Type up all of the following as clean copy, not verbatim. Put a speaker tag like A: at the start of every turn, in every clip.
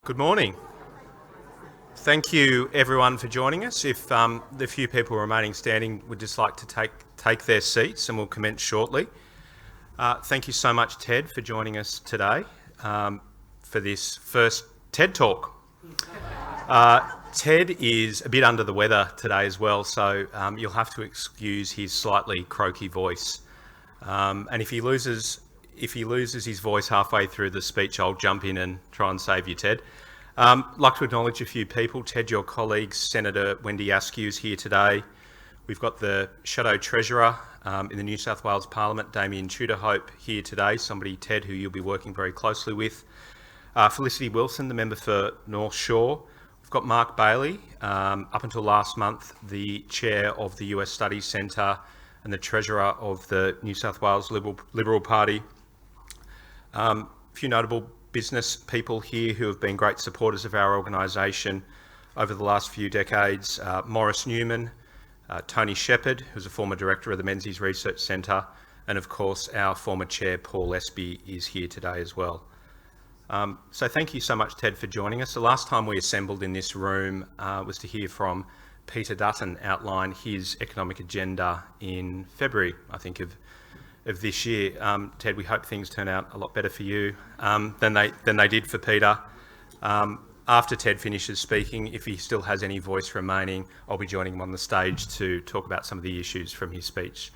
A: Good morning. Thank you everyone for joining us. If the few people remaining standing would just like to take their seats, and we'll commence shortly. Thank you so much, Ted, for joining us today for this first TED Talk. Ted is a bit under the weather today as well, so you'll have to excuse his slightly croaky voice. And if he loses his voice halfway through the speech, I'll jump in and try and save you, Ted. I'd like to acknowledge a few people. Ted, your colleagues, Senator Wendy Askew is here today. We've got the Shadow Treasurer in the New South Wales Parliament, Damien Tudor-Hope, here today, somebody, Ted, who you'll be working very closely with. Felicity Wilson, the member for North Shore. We've got Mark Bailey, up until last month, the chair of the US Studies Centre and the treasurer of the New South Wales Liberal Party. A few notable business people here who have been great supporters of our organisation over the last few decades. Maurice Newman, Tony Shepherd, who's a former director of the Menzies Research Centre, and of course our former chair, Paul Espy, is here today as well. So thank you so much, Ted, for joining us. The last time we assembled in this room was to hear from Peter Dutton outline his economic agenda in February, I think, of this year. Ted, we hope things turn out a lot better for you than they did for Peter. After Ted finishes speaking, if he still has any voice remaining, I'll be joining him on the stage to talk about some of the issues from his speech.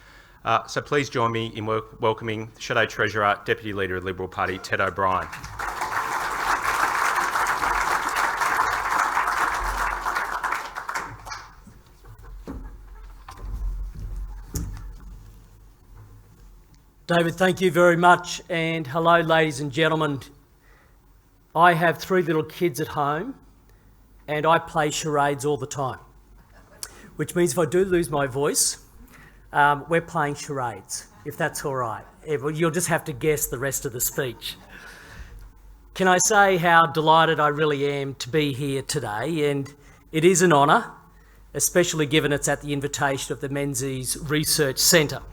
A: So please join me in welcoming Shadow Treasurer, Deputy Leader of the Liberal Party, Ted O'Brien.
B: David, thank you very much, and hello ladies and gentlemen. I have 3 little kids at home and I play charades all the time, which means if I do lose my voice, we're playing charades, if that's all right. You'll just have to guess the rest of the speech. Can I say how delighted I really am to be here today, and it is an honour, especially given it's at the invitation of the Menzies Research Centre.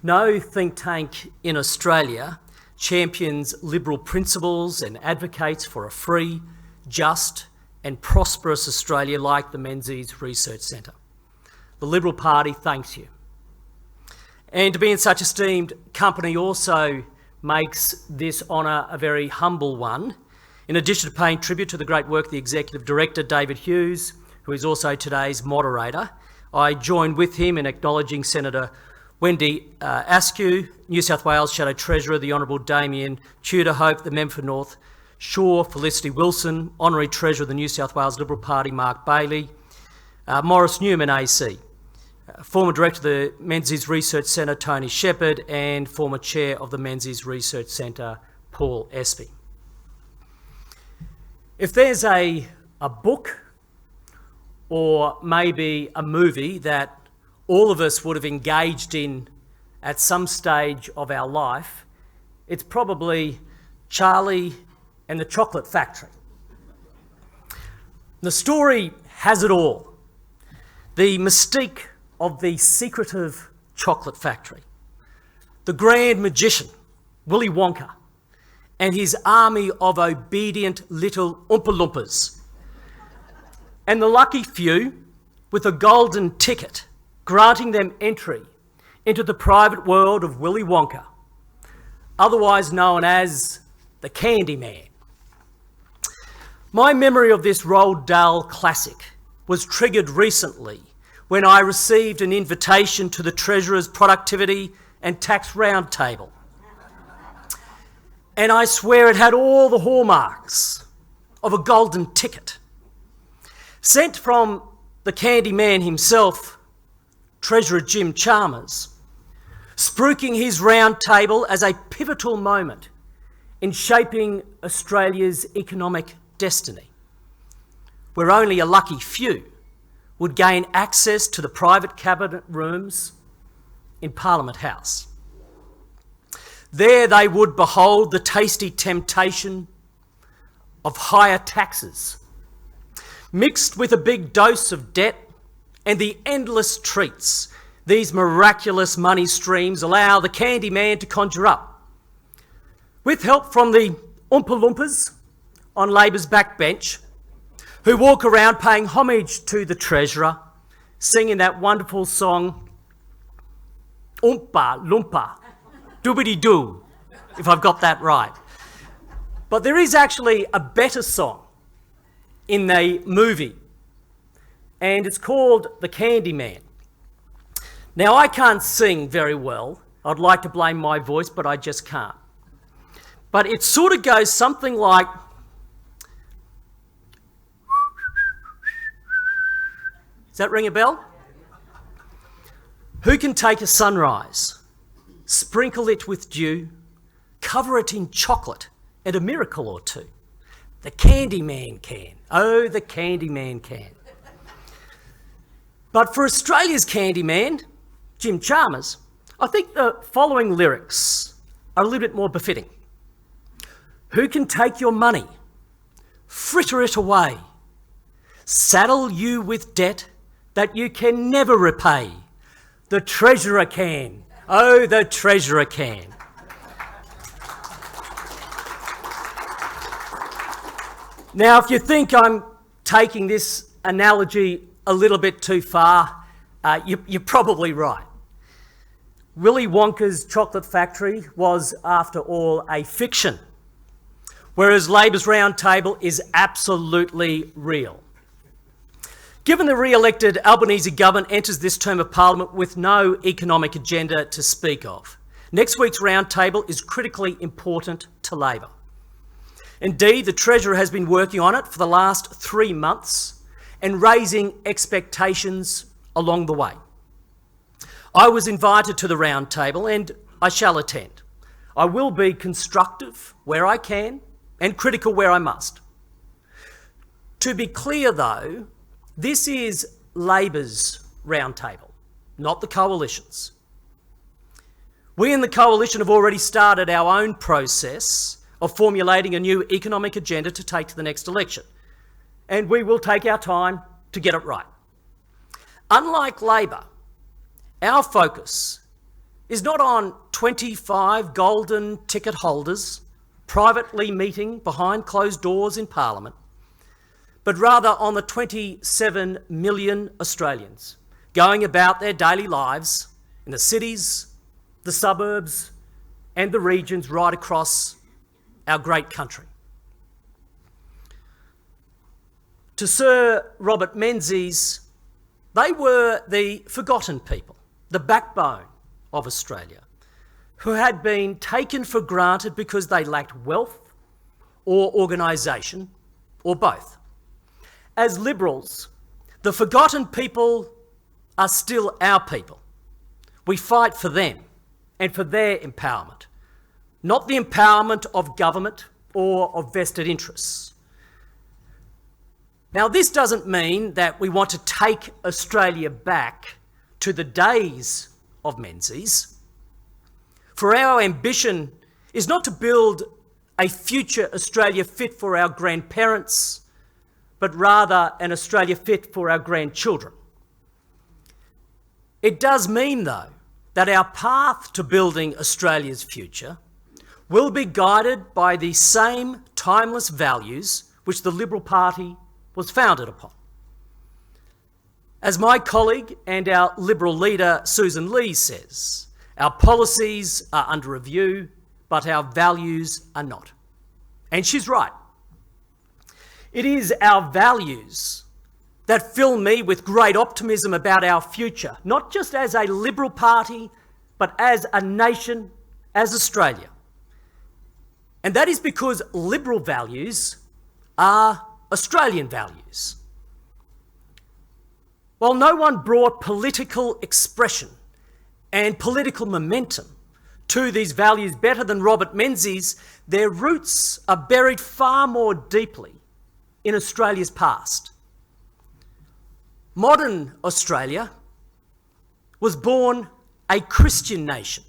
B: No think tank in Australia champions liberal principles and advocates for a free, just and prosperous Australia like the Menzies Research Centre. The Liberal Party thanks you. And to be in such esteemed company also makes this honour a very humble one. In addition to paying tribute to the great work of the Executive Director, David Hughes, who is also today's moderator, I join with him in acknowledging Senator Wendy Askew, New South Wales Shadow Treasurer, the Honourable Damien Tudor-Hope, the member for North Shore, Felicity Wilson, Honorary Treasurer of the New South Wales Liberal Party, Mark Bailey, Maurice Newman AC, former Director of the Menzies Research Centre, Tony Shepherd, and former Chair of the Menzies Research Centre, Paul Espy. If there's a book or maybe a movie that all of us would have engaged in at some stage of our life, it's probably Charlie and the Chocolate Factory. The story has it all. The mystique of the secretive chocolate factory, the grand magician, Willy Wonka, and his army of obedient little Oompa Loompas, and the lucky few with a golden ticket granting them entry into the private world of Willy Wonka, otherwise known as the Candy Man. My memory of this Roald Dahl classic was triggered recently when I received an invitation to the Treasurer's Productivity and Tax Roundtable. And I swear it had all the hallmarks of a golden ticket. Sent from the Candy Man himself, Treasurer Jim Chalmers, spruiking his round table as a pivotal moment in shaping Australia's economic destiny, where only a lucky few would gain access to the private cabinet rooms in Parliament House. There they would behold the tasty temptation of higher taxes, mixed with a big dose of debt and the endless treats these miraculous money streams allow the Candy Man to conjure up. With help from the Oompa Loompas on Labor's backbench who walk around paying homage to the Treasurer, singing that wonderful song, Oompa Loompa, Doobity-Doo, if I've got that right. But there is actually a better song in the movie, and it's called The Candyman. Now, I can't sing very well. I'd like to blame my voice, but I just can't. But it sort of goes something like, does that ring a bell? Who can take a sunrise, sprinkle it with dew, cover it in chocolate and a miracle or two? The Candyman can. Oh, the Candyman can. But for Australia's Candyman, Jim Chalmers, I think the following lyrics are a little bit more befitting. Who can take your money, fritter it away, saddle you with debt that you can never repay? The Treasurer can. Oh, the Treasurer can. Now, if you think I'm taking this analogy a little bit too far, you're probably right. Willy Wonka's chocolate factory was, after all, a fiction, whereas Labor's Roundtable is absolutely real. Given the re-elected Albanese government enters this term of Parliament with no economic agenda to speak of, next week's Roundtable is critically important to Labor. Indeed, the Treasurer has been working on it for the last 3 months and raising expectations along the way. I was invited to the Roundtable and I shall attend. I will be constructive where I can and critical where I must. To be clear though, this is Labor's Roundtable, not the Coalition's. We in the Coalition have already started our own process of formulating a new economic agenda to take to the next election, and we will take our time to get it right. Unlike Labor, our focus is not on 25 golden ticket holders privately meeting behind closed doors in Parliament, but rather on the 27 million Australians going about their daily lives in the cities, the suburbs, and the regions right across our great country. To Sir Robert Menzies, they were the forgotten people, the backbone of Australia, who had been taken for granted because they lacked wealth or organisation, or both. As Liberals, the forgotten people are still our people. We fight for them and for their empowerment, not the empowerment of government or of vested interests. Now, this doesn't mean that we want to take Australia back to the days of Menzies, for our ambition is not to build a future Australia fit for our grandparents, but rather an Australia fit for our grandchildren. It does mean, though, that our path to building Australia's future will be guided by the same timeless values which the Liberal Party was founded upon. As my colleague and our Liberal leader Susan Lee says, our policies are under review, but our values are not. And she's right. It is our values that fill me with great optimism about our future, not just as a Liberal Party, but as a nation, as Australia. And that is because Liberal values are Australian values. While no one brought political expression and political momentum to these values better than Robert Menzies, their roots are buried far more deeply in Australia's past. Modern Australia was born a Christian nation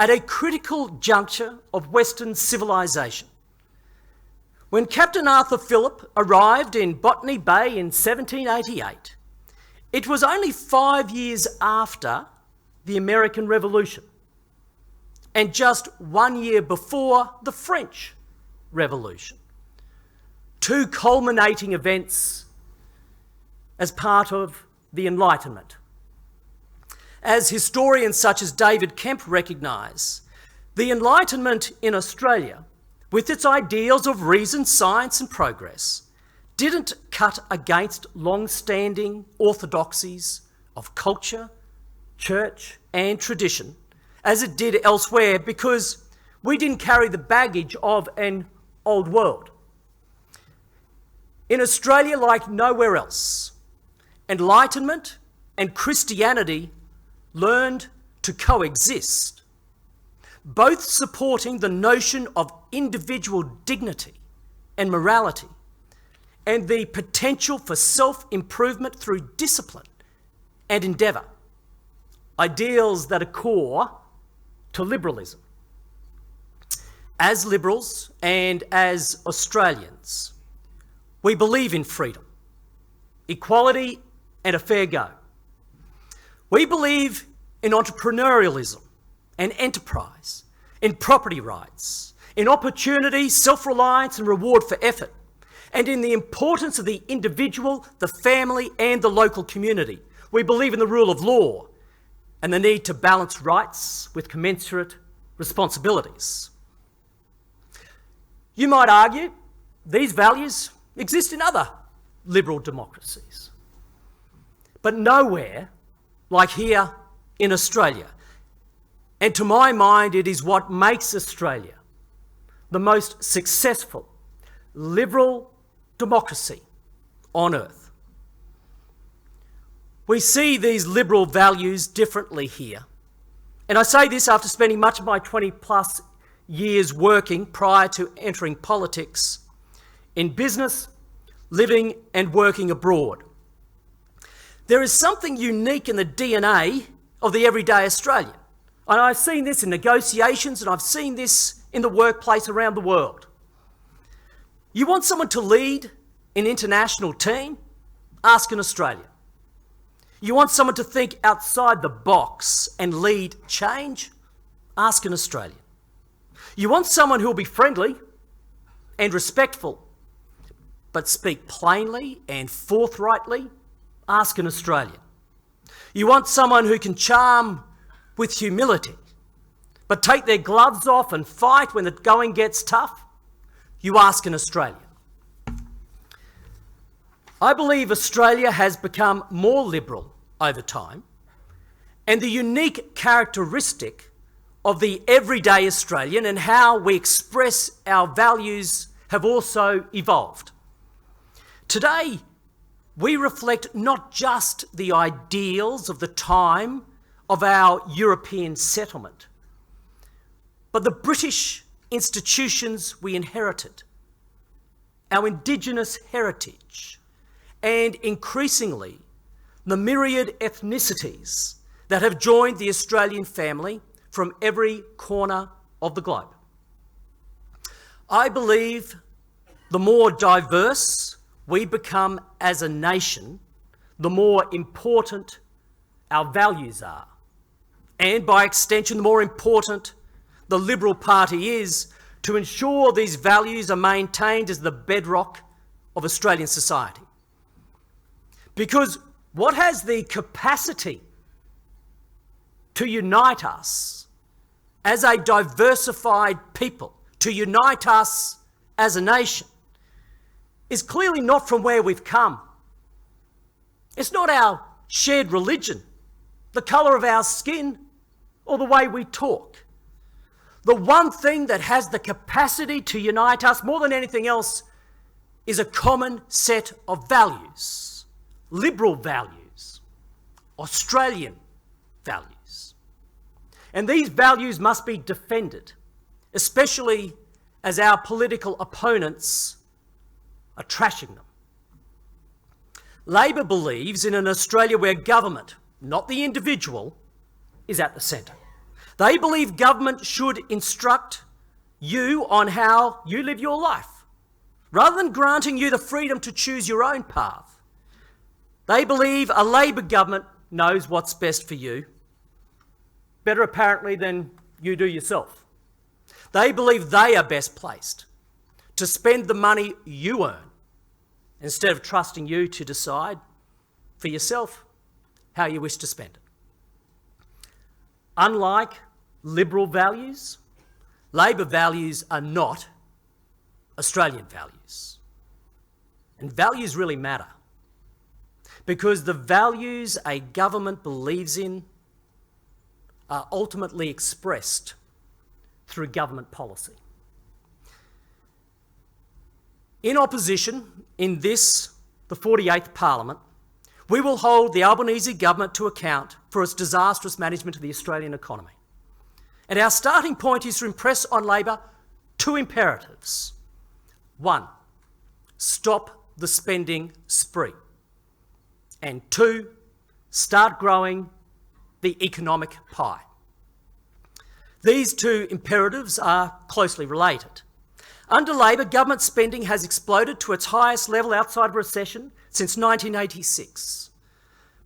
B: at a critical juncture of Western civilization. When Captain Arthur Phillip arrived in Botany Bay in 1788, it was only 5 years after the American Revolution and just 1 year before the French Revolution. two culminating events as part of the Enlightenment. As historians such as David Kemp recognise, the Enlightenment in Australia, with its ideals of reason, science and progress, didn't cut against long-standing orthodoxies of culture, church and tradition, as it did elsewhere, because we didn't carry the baggage of an old world. In Australia, like nowhere else, Enlightenment and Christianity learned to coexist, both supporting the notion of individual dignity and morality and the potential for self-improvement through discipline and endeavour, ideals that are core to liberalism. As Liberals and as Australians, we believe in freedom, equality and a fair go. We believe in entrepreneurialism and enterprise, in property rights, in opportunity, self-reliance and reward for effort, and in the importance of the individual, the family and the local community. We believe in the rule of law and the need to balance rights with commensurate responsibilities. You might argue these values exist in other liberal democracies, but nowhere like here in Australia. And to my mind, it is what makes Australia the most successful liberal democracy on earth. We see these liberal values differently here. And I say this after spending much of my 20 plus years working prior to entering politics in business, living and working abroad. There is something unique in the DNA of the everyday Australian. And I've seen this in negotiations and I've seen this in the workplace around the world. You want someone to lead an international team? Ask an Australian. You want someone to think outside the box and lead change? Ask an Australian. You want someone who will be friendly and respectful, but speak plainly and forthrightly? Ask an Australian. You want someone who can charm with humility, but take their gloves off and fight when the going gets tough? You ask an Australian. I believe Australia has become more liberal over time, and the unique characteristic of the everyday Australian and how we express our values have also evolved. Today, we reflect not just the ideals of the time of our European settlement, but the British institutions we inherited, our Indigenous heritage, and increasingly the myriad ethnicities that have joined the Australian family from every corner of the globe. I believe the more diverse we become as a nation, the more important our values are. And by extension, the more important the Liberal Party is to ensure these values are maintained as the bedrock of Australian society. Because what has the capacity to unite us as a diversified people, to unite us as a nation, is clearly not from where we've come. It's not our shared religion, the colour of our skin, or the way we talk. The one thing that has the capacity to unite us more than anything else is a common set of values, liberal values, Australian values. And these values must be defended, especially as our political opponents are trashing them. Labor believes in an Australia where government, not the individual, is at the centre. They believe government should instruct you on how you live your life, rather than granting you the freedom to choose your own path. They believe a Labor government knows what's best for you, better apparently than you do yourself. They believe they are best placed to spend the money you earn instead of trusting you to decide for yourself how you wish to spend it. Unlike Liberal values, Labor values are not Australian values. And values really matter, because the values a government believes in are ultimately expressed through government policy. In opposition, in this, the 48th Parliament, we will hold the Albanese government to account for its disastrous management of the Australian economy. And our starting point is to impress on Labor two imperatives. One, stop the spending spree. And two, start growing the economic pie. These two imperatives are closely related. Under Labor, government spending has exploded to its highest level outside of recession since 1986.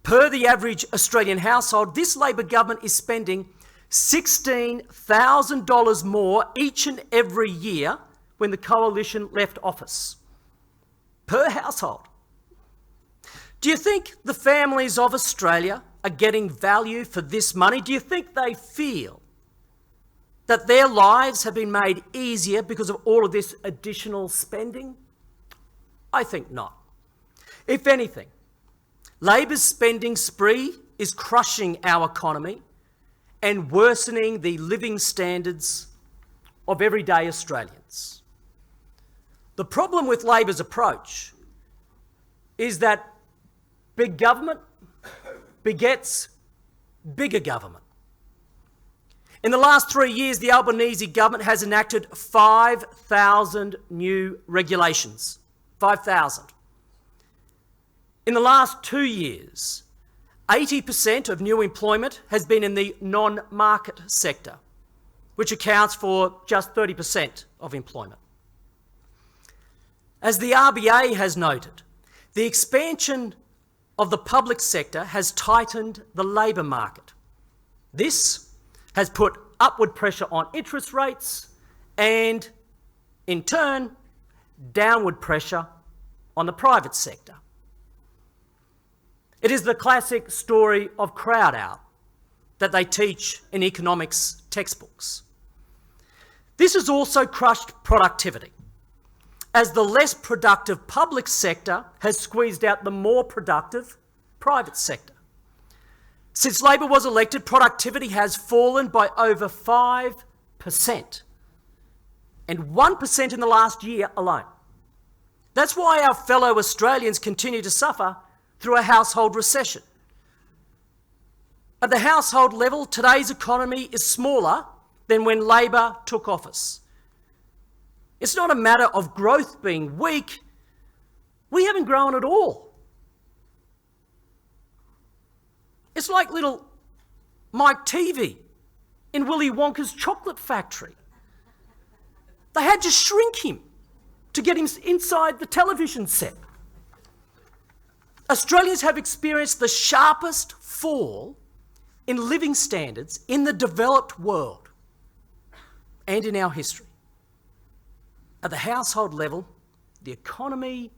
B: Per the average Australian household, this Labor government is spending $16,000 more each and every year when the coalition left office. Per household. Do you think the families of Australia are getting value for this money? Do you think they feel that their lives have been made easier because of all of this additional spending? I think not. If anything, Labor's spending spree is crushing our economy and worsening the living standards of everyday Australians. The problem with Labor's approach is that big government begets bigger government. In the last 3 years, the Albanese government has enacted 5,000 new regulations. 5,000. In the last 2 years, 80% of new employment has been in the non-market sector, which accounts for just 30% of employment. As the RBA has noted, the expansion of the public sector has tightened the labour market. This has put upward pressure on interest rates and, in turn, downward pressure on the private sector. It is the classic story of crowd out that they teach in economics textbooks. This has also crushed productivity, as the less productive public sector has squeezed out the more productive private sector. Since Labor was elected, productivity has fallen by over 5%, and 1% in the last year alone. That's why our fellow Australians continue to suffer through a household recession. At the household level, today's economy is smaller than when Labor took office. It's not a matter of growth being weak. We haven't grown at all. It's like little Mike Teavee in Willy Wonka's chocolate factory. They had to shrink him to get him inside the television set. Australians have experienced the sharpest fall in living standards in the developed world and in our history. At the household level, the economy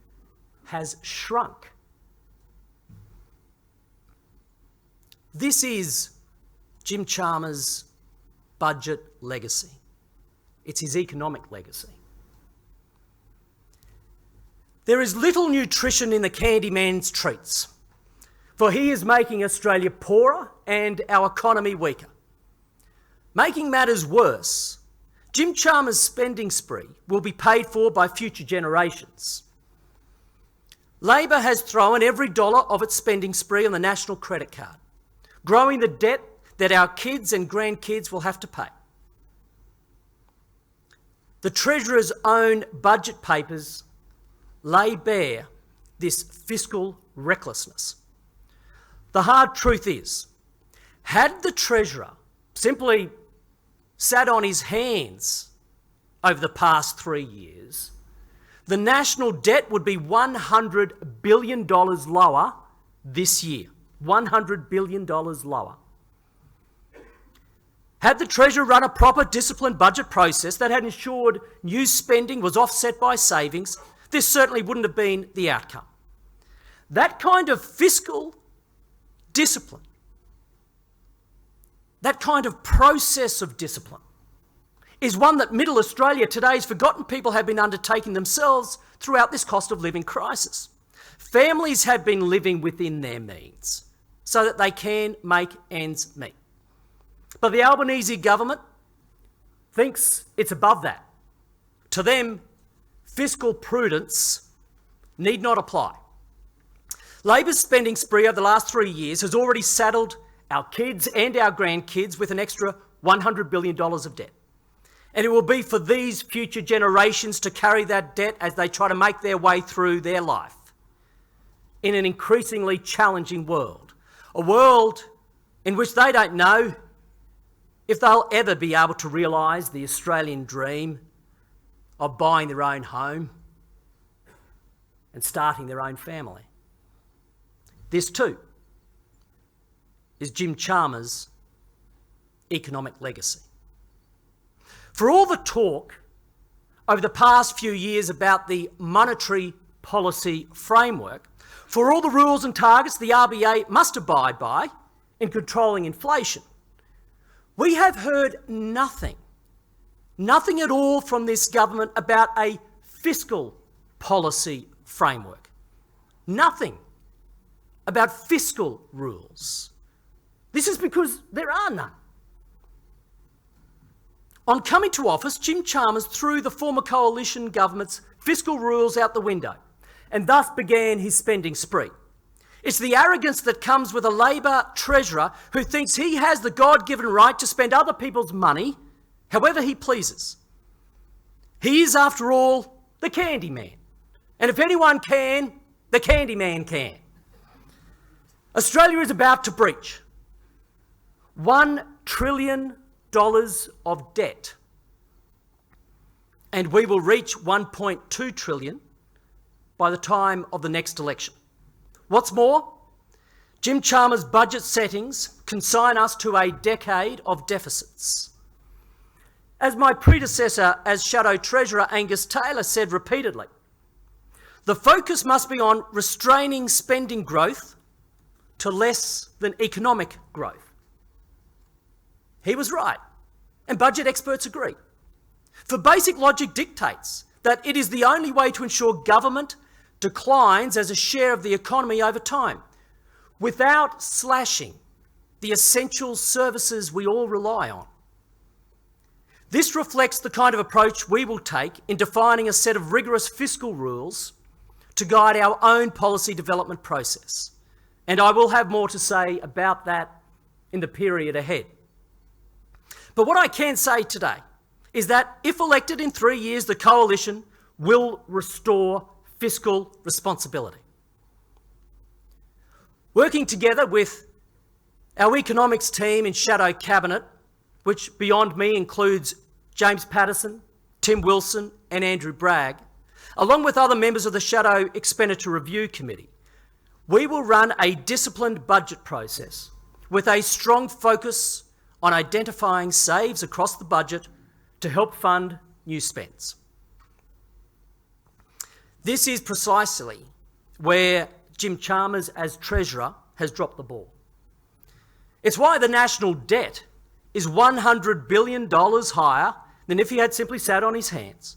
B: has shrunk. This is Jim Chalmers' budget legacy. It's his economic legacy. There is little nutrition in the Candyman's treats, for he is making Australia poorer and our economy weaker. Making matters worse, Jim Chalmers' spending spree will be paid for by future generations. Labor has thrown every dollar of its spending spree on the national credit card, growing the debt that our kids and grandkids will have to pay. The Treasurer's own budget papers lay bare this fiscal recklessness. The hard truth is, had the Treasurer simply sat on his hands over the past 3 years, the national debt would be $100 billion lower this year. $100 billion lower. Had the Treasurer run a proper disciplined budget process that had ensured new spending was offset by savings, this certainly wouldn't have been the outcome. That kind of fiscal discipline, that kind of process of discipline, is one that Middle Australia, today's forgotten people, have been undertaking themselves throughout this cost of living crisis. Families have been living within their means so that they can make ends meet. But the Albanese government thinks it's above that. To them, fiscal prudence need not apply. Labor's spending spree over the last 3 years has already saddled our kids and our grandkids with an extra $100 billion of debt. And it will be for these future generations to carry that debt as they try to make their way through their life in an increasingly challenging world. A world in which they don't know if they'll ever be able to realise the Australian dream of buying their own home and starting their own family. This too is Jim Chalmers' economic legacy. For all the talk over the past few years about the monetary policy framework, for all the rules and targets the RBA must abide by in controlling inflation, we have heard nothing at all from this government about a fiscal policy framework. Nothing about fiscal rules. This is because there are none. On coming to office, Jim Chalmers threw the former coalition government's fiscal rules out the window and thus began his spending spree. It's the arrogance that comes with a Labor treasurer who thinks he has the God-given right to spend other people's money however he pleases. He is, after all, the candy man. And if anyone can, the candy man can. Australia is about to breach $1 trillion of debt. And we will reach 1.2 trillion by the time of the next election. What's more, Jim Chalmers' budget settings consign us to a decade of deficits. As my predecessor as Shadow Treasurer Angus Taylor said repeatedly, the focus must be on restraining spending growth to less than economic growth. He was right, and budget experts agree. For basic logic dictates that it is the only way to ensure government declines as a share of the economy over time, without slashing the essential services we all rely on. This reflects the kind of approach we will take in defining a set of rigorous fiscal rules to guide our own policy development process. And I will have more to say about that in the period ahead. But what I can say today is that if elected in 3 years, the coalition will restore fiscal responsibility. Working together with our economics team in Shadow Cabinet, which beyond me includes James Patterson, Tim Wilson and Andrew Bragg, along with other members of the Shadow Expenditure Review Committee, we will run a disciplined budget process with a strong focus on identifying saves across the budget to help fund new spends. This is precisely where Jim Chalmers as Treasurer has dropped the ball. It's why the national debt is $100 billion higher than if he had simply sat on his hands.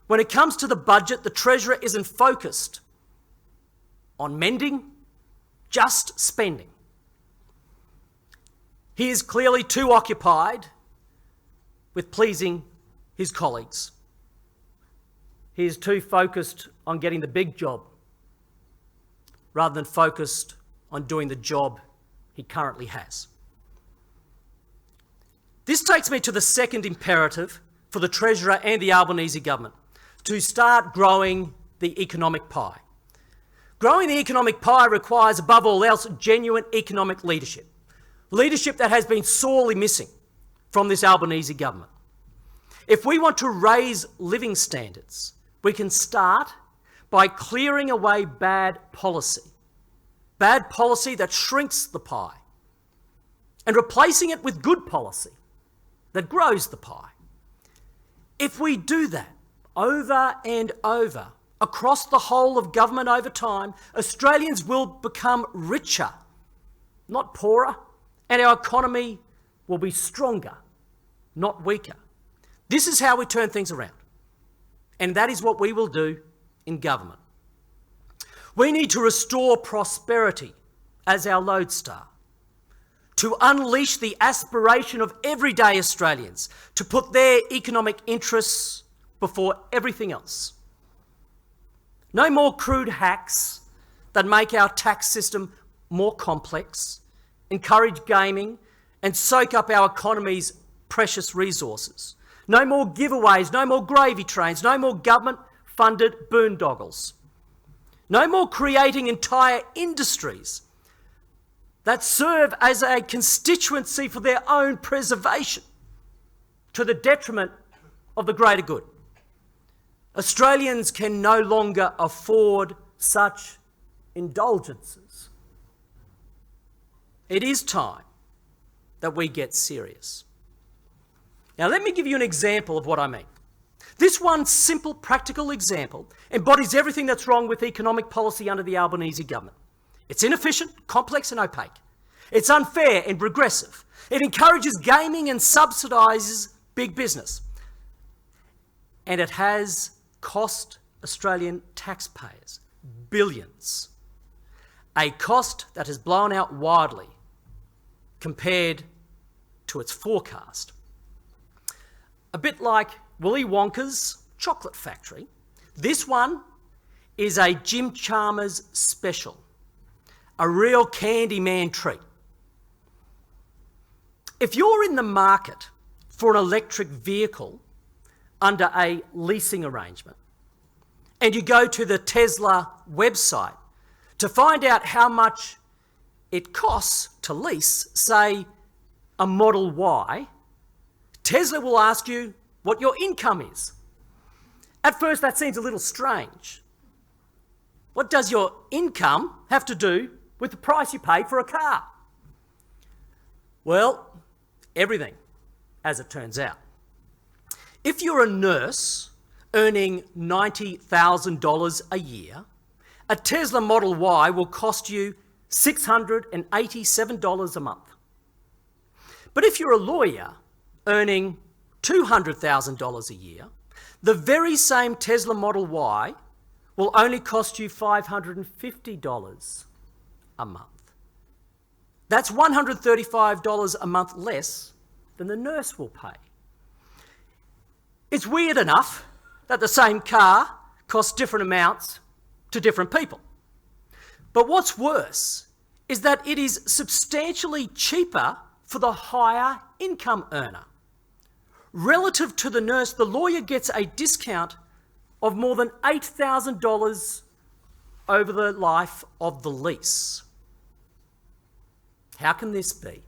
B: When it comes to the budget, the Treasurer isn't focused on mending, just spending. He is clearly too occupied with pleasing his colleagues. He is too focused on getting the big job rather than focused on doing the job he currently has. This takes me to the second imperative for the Treasurer and the Albanese government, to start growing the economic pie. Growing the economic pie requires, above all else, genuine economic leadership. Leadership that has been sorely missing from this Albanese government. If we want to raise living standards, we can start by clearing away bad policy that shrinks the pie, and replacing it with good policy that grows the pie. If we do that over and over, across the whole of government over time, Australians will become richer, not poorer, and our economy will be stronger, not weaker. This is how we turn things around, and that is what we will do in government. We need to restore prosperity as our lodestar, to unleash the aspiration of everyday Australians to put their economic interests before everything else. No more crude hacks that make our tax system more complex, encourage gaming, and soak up our economy's precious resources. No more giveaways, no more gravy trains, no more government-funded boondoggles. No more creating entire industries that serve as a constituency for their own preservation to the detriment of the greater good. Australians can no longer afford such indulgences. It is time that we get serious. Now, let me give you an example of what I mean. This one simple, practical example embodies everything that's wrong with economic policy under the Albanese government. It's inefficient, complex and opaque. It's unfair and regressive. It encourages gaming and subsidises big business. And it has cost Australian taxpayers billions. A cost that has blown out wildly compared to its forecast. A bit like Willy Wonka's chocolate factory, this one is a Jim Chalmers special, a real Candyman treat. If you're in the market for an electric vehicle under a leasing arrangement and you go to the Tesla website to find out how much it costs to lease, say, a Model Y, Tesla will ask you what your income is. At first, that seems a little strange. What does your income have to do with the price you pay for a car? Well, everything, as it turns out. If you're a nurse earning $90,000 a year, a Tesla Model Y will cost you $687 a month. But if you're a lawyer earning $200,000 a year, the very same Tesla Model Y will only cost you $550 a month. That's $135 a month less than the nurse will pay. It's weird enough that the same car costs different amounts to different people. But what's worse is that it is substantially cheaper for the higher income earner. Relative to the nurse, the lawyer gets a discount of more than $8,000 over the life of the lease. How can this be?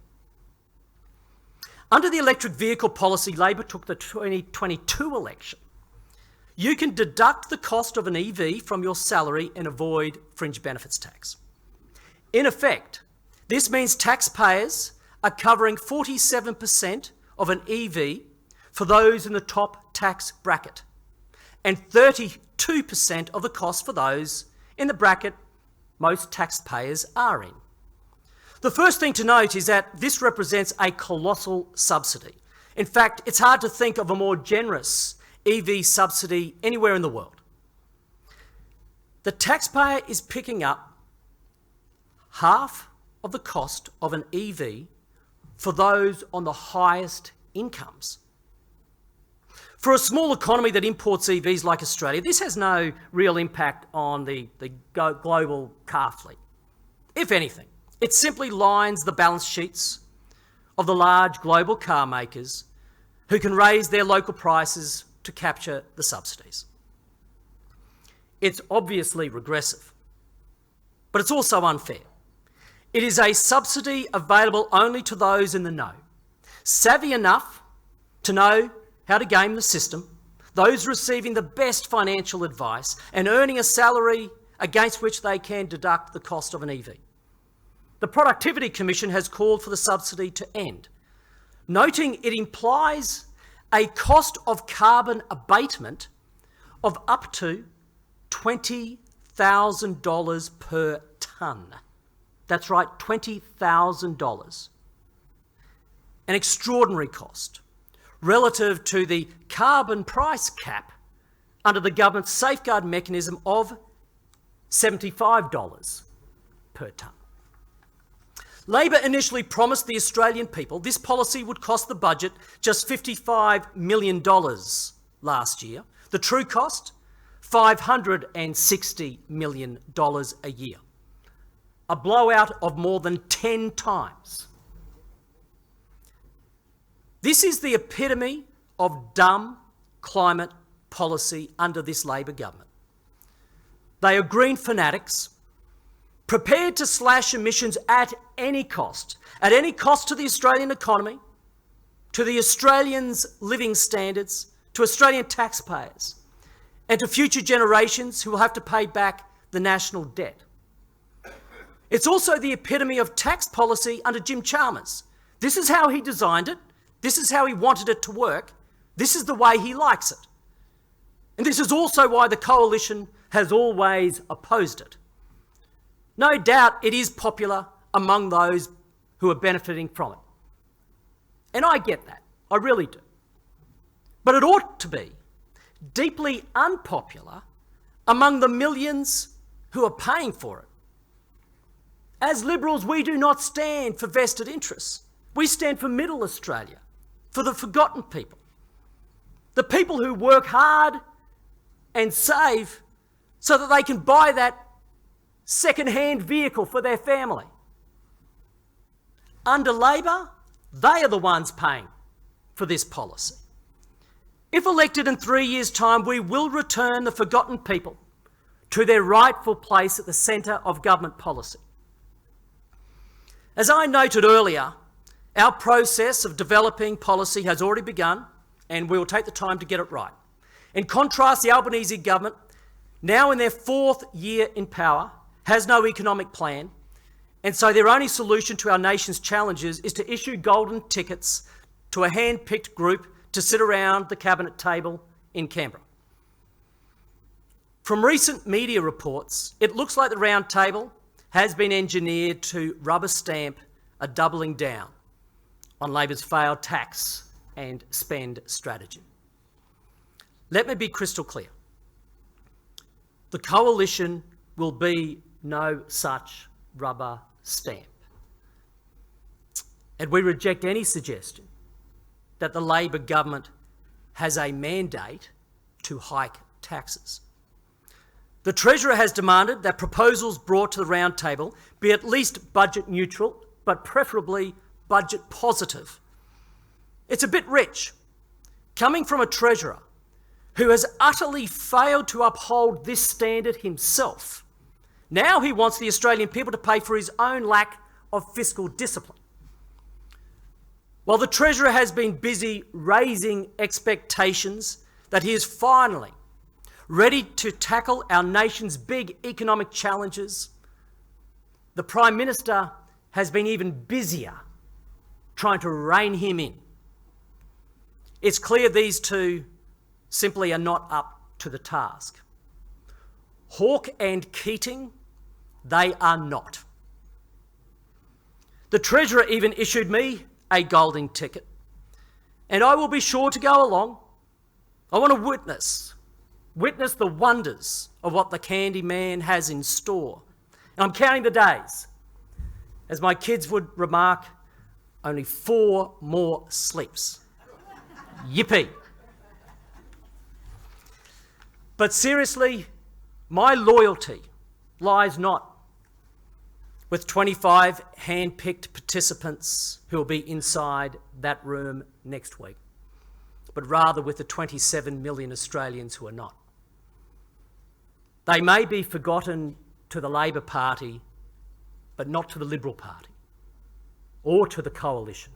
B: Under the electric vehicle policy Labor took the 2022 election, you can deduct the cost of an EV from your salary and avoid fringe benefits tax. In effect, this means taxpayers are covering 47% of an EV for those in the top tax bracket and 32% of the cost for those in the bracket most taxpayers are in. The first thing to note is that this represents a colossal subsidy. In fact, it's hard to think of a more generous EV subsidy anywhere in the world. The taxpayer is picking up half of the cost of an EV for those on the highest incomes. For a small economy that imports EVs like Australia, this has no real impact on the global car fleet. If anything, it simply lines the balance sheets of the large global car makers who can raise their local prices to capture the subsidies. It's obviously regressive, but it's also unfair. It is a subsidy available only to those in the know, savvy enough to know how to game the system, those receiving the best financial advice and earning a salary against which they can deduct the cost of an EV. The Productivity Commission has called for the subsidy to end, noting it implies a cost of carbon abatement of up to $20,000 per tonne. That's right, $20,000. An extraordinary cost relative to the carbon price cap under the government's safeguard mechanism of $75 per tonne. Labor initially promised the Australian people this policy would cost the budget just $55 million last year. The true cost, $560 million a year. A blowout of more than 10 times. This is the epitome of dumb climate policy under this Labor government. They are green fanatics, prepared to slash emissions at any cost to the Australian economy, to the Australians' living standards, to Australian taxpayers, and to future generations who will have to pay back the national debt. It's also the epitome of tax policy under Jim Chalmers. This is how he designed it. This is how he wanted it to work. This is the way he likes it. And this is also why the Coalition has always opposed it. No doubt it is popular among those who are benefiting from it. And I get that. I really do. But it ought to be deeply unpopular among the millions who are paying for it. As Liberals, we do not stand for vested interests. We stand for middle Australia, for the forgotten people. The people who work hard and save so that they can buy that second-hand vehicle for their family. Under Labor, they are the ones paying for this policy. If elected in 3 years' time, we will return the forgotten people to their rightful place at the centre of government policy. As I noted earlier, our process of developing policy has already begun, and we will take the time to get it right. In contrast, the Albanese government, now in their 4th year in power, has no economic plan, and so their only solution to our nation's challenges is to issue golden tickets to a hand-picked group to sit around the cabinet table in Canberra. From recent media reports, it looks like the Roundtable has been engineered to rubber stamp a doubling down on Labor's failed tax and spend strategy. Let me be crystal clear. The Coalition will be no such rubber stamp. And we reject any suggestion that the Labor government has a mandate to hike taxes. The Treasurer has demanded that proposals brought to the Roundtable be at least budget neutral, but preferably budget positive. It's a bit rich, coming from a Treasurer who has utterly failed to uphold this standard himself. Now he wants the Australian people to pay for his own lack of fiscal discipline. While the Treasurer has been busy raising expectations that he is finally ready to tackle our nation's big economic challenges, the Prime Minister has been even busier trying to rein him in. It's clear these two simply are not up to the task. Hawke and Keating, they are not. The Treasurer even issued me a golden ticket, and I will be sure to go along. I want to witness the wonders of what the Candy Man has in store. And I'm counting the days. As my kids would remark, only 4 more sleeps. Yippee. But seriously, my loyalty lies not with 25 hand-picked participants who will be inside that room next week, but rather with the 27 million Australians who are not. They may be forgotten to the Labor Party, but not to the Liberal Party or to the Coalition,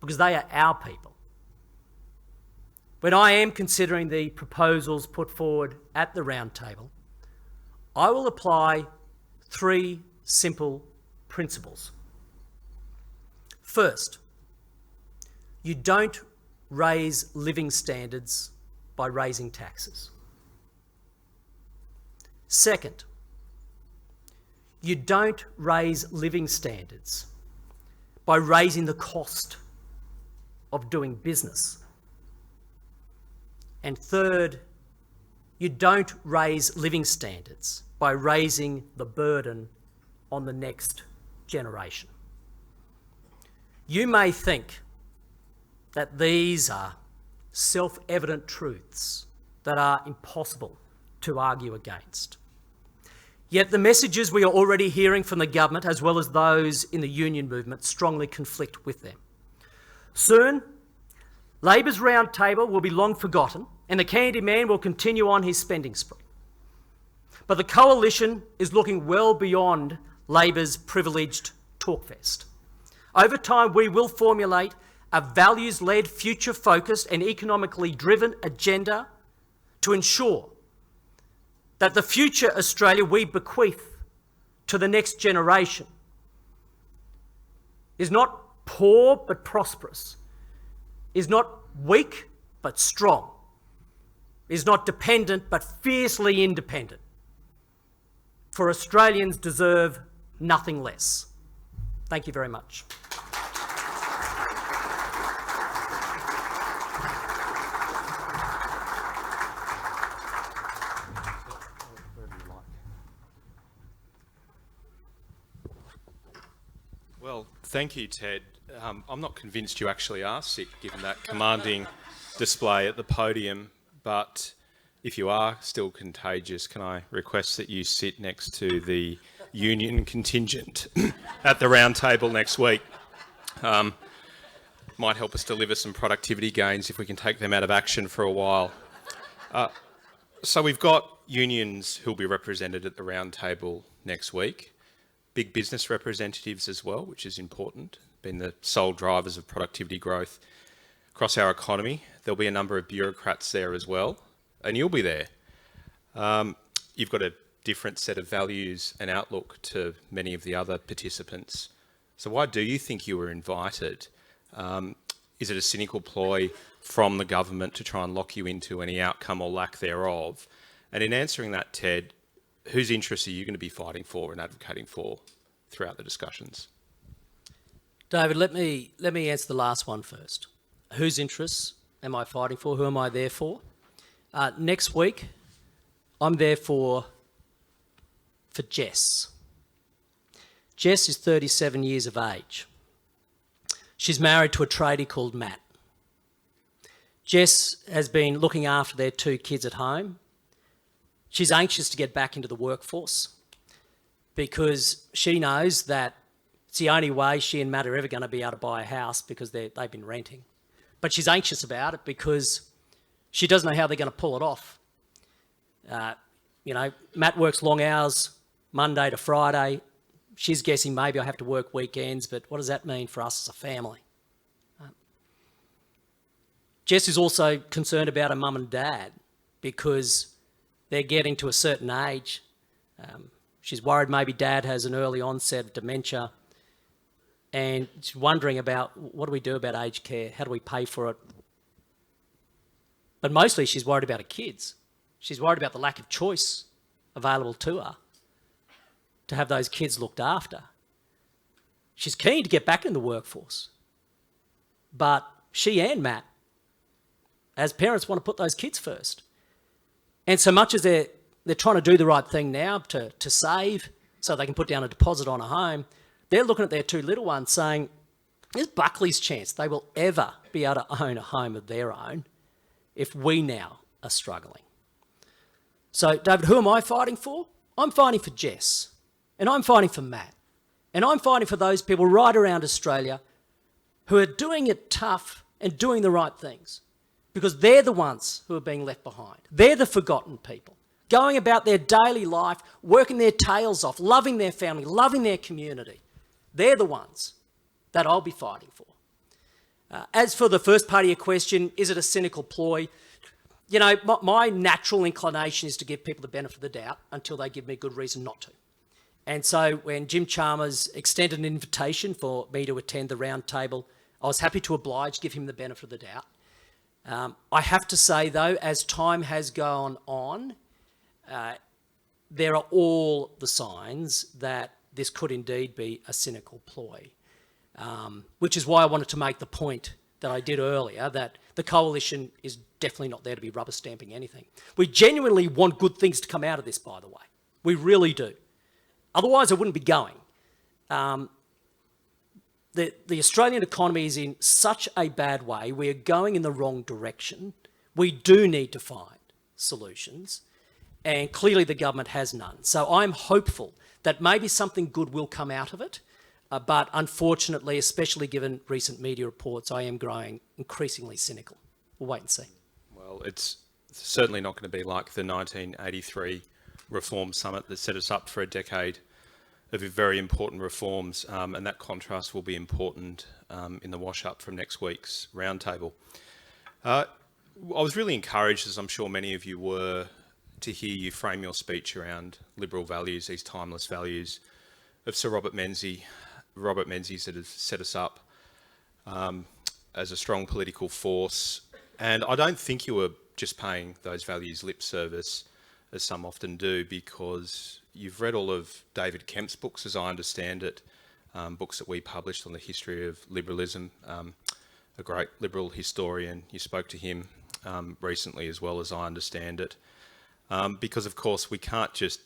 B: because they are our people. When I am considering the proposals put forward at the Roundtable, I will apply 3 simple principles. First, you don't raise living standards by raising taxes. Second, you don't raise living standards by raising the cost of doing business. And third, you don't raise living standards by raising the burden on the next generation. You may think that these are self-evident truths that are impossible to argue against. Yet the messages we are already hearing from the government, as well as those in the union movement, strongly conflict with them. Soon, Labor's Roundtable will be long forgotten and the candy man will continue on his spending spree. But the coalition is looking well beyond Labor's privileged talkfest. Over time, we will formulate a values-led, future-focused and economically driven agenda to ensure that the future Australia we bequeath to the next generation is not poor but prosperous, is not weak but strong, is not dependent but fiercely independent. For Australians deserve nothing less. Thank you very much.
A: Well, thank you, Ted. I'm not convinced you actually are sick, given that commanding display at the podium, but if you are still contagious, can I request that you sit next to the union contingent at the round table next week? Might help us deliver some productivity gains if we can take them out of action for a while. So we've got unions who'll be represented at the round table next week. Big business representatives as well, which is important, been the sole drivers of productivity growth across our economy. There'll be a number of bureaucrats there as well, and you'll be there. You've got a different set of values and outlook to many of the other participants. So why do you think you were invited? Is it a cynical ploy from the government to try and lock you into any outcome or lack thereof? And in answering that, Ted, whose interests are you going to be fighting for and advocating for throughout the discussions?
B: David, let me answer the last one first. Whose interests am I fighting for? Who am I there for? Next week, I'm there for Jess. Jess is 37 years of age. She's married to a tradie called Matt. Jess has been looking after their 2 kids at home. She's anxious to get back into the workforce because she knows that it's the only way she and Matt are ever going to be able to buy a house because they've been renting. But she's anxious about it because she doesn't know how they're going to pull it off. Matt works long hours, Monday to Friday. She's guessing maybe I have to work weekends, but what does that mean for us as a family? Jess is also concerned about her mum and dad because they're getting to a certain age. She's worried maybe dad has an early onset of dementia, and she's wondering about what do we do about aged care? How do we pay for it? But mostly she's worried about her kids. She's worried about the lack of choice available to her to have those kids looked after. She's keen to get back in the workforce, but she and Matt, as parents, want to put those kids first. And so much as they're trying to do the right thing now to save so they can put down a deposit on a home, they're looking at their 2 little ones saying, there's Buckley's chance they will ever be able to own a home of their own if we now are struggling. So, David, who am I fighting for? I'm fighting for Jess, and I'm fighting for Matt, and I'm fighting for those people right around Australia who are doing it tough and doing the right things, because they're the ones who are being left behind. They're the forgotten people, going about their daily life, working their tails off, loving their family, loving their community. They're the ones that I'll be fighting for. As for the first part of your question, is it a cynical ploy? You know, my natural inclination is to give people the benefit of the doubt until they give me good reason not to. And so when Jim Chalmers extended an invitation for me to attend the round table, I was happy to oblige, give him the benefit of the doubt. I have to say, though, as time has gone on, there are all the signs that this could indeed be a cynical ploy, which is why I wanted to make the point that I did earlier, that the coalition is definitely not there to be rubber stamping anything. We genuinely want good things to come out of this, by the way. We really do. Otherwise, I wouldn't be going. The Australian economy is in such a bad way. We are going in the wrong direction. We do need to find solutions, and clearly the government has none. So I'm hopeful that maybe something good will come out of it, but unfortunately, especially given recent media reports, I am growing increasingly cynical. We'll wait and see.
A: Well, it's certainly not going to be like the 1983 Reform Summit that set us up for a decade of very important reforms, and that contrast will be important in the wash-up from next week's Roundtable. I was really encouraged, as I'm sure many of you were, to hear you frame your speech around liberal values, these timeless values of Sir Robert Menzies that have set us up as a strong political force. And I don't think you were just paying those values lip service, as some often do, because you've read all of David Kemp's books, as I understand it, books that we published on the history of liberalism, a great liberal historian. You spoke to him recently as well, as I understand it, because of course we can't just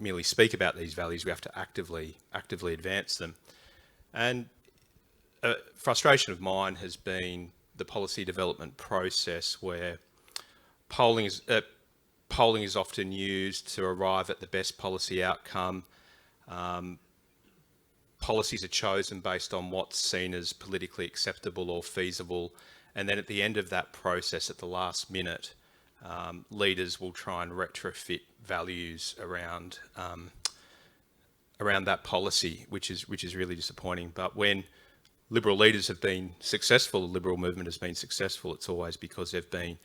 A: merely speak about these values, we have to actively advance them. And a frustration of mine has been the policy development process, where polling is often used to arrive at the best policy outcome. Policies are chosen based on what's seen as politically acceptable or feasible, and then at the end of that process, at the last minute, leaders will try and retrofit values around that policy, which is really disappointing. But when liberal leaders have been successful, the liberal movement has been successful, it's always because they've been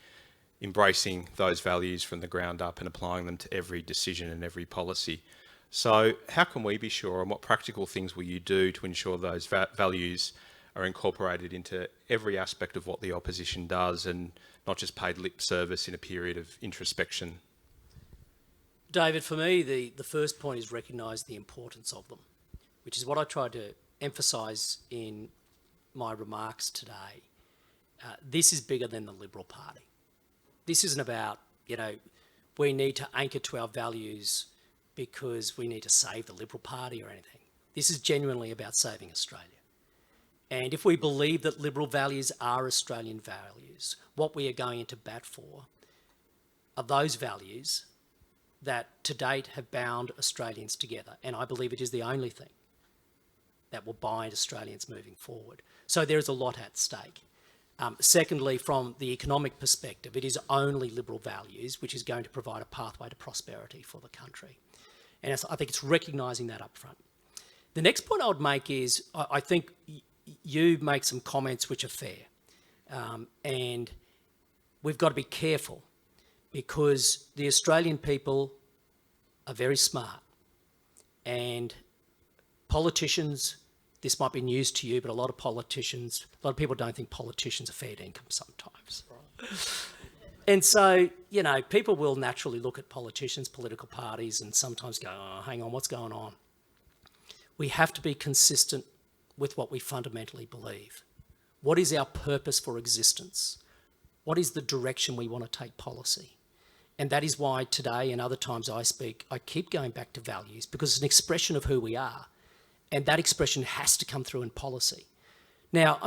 A: embracing those values from the ground up and applying them to every decision and every policy. So how can we be sure, and what practical things will you do to ensure those values are incorporated into every aspect of what the opposition does, and not just paid lip service in a period of introspection?
B: David, for me, the first point is recognise the importance of them, which is what I tried to emphasise in my remarks today. This is bigger than the Liberal Party. This isn't about, we need to anchor to our values because we need to save the Liberal Party or anything. This is genuinely about saving Australia. And if we believe that liberal values are Australian values, what we are going into bat for are those values that to date have bound Australians together. And I believe it is the only thing that will bind Australians moving forward. So there is a lot at stake. Secondly, from the economic perspective, it is only liberal values which is going to provide a pathway to prosperity for the country. And I think it's recognising that up front. The next point I would make is, I think you make some comments which are fair. And we've got to be careful, because the Australian people are very smart, and politicians, this might be news to you, but a lot of people don't think politicians are fair income sometimes. And so, people will naturally look at politicians, political parties, and sometimes go, oh, hang on, what's going on? We have to be consistent with what we fundamentally believe. What is our purpose for existence? What is the direction we want to take policy? And that is why today and other times I speak, I keep going back to values, because it's an expression of who we are. And that expression has to come through in policy. Now,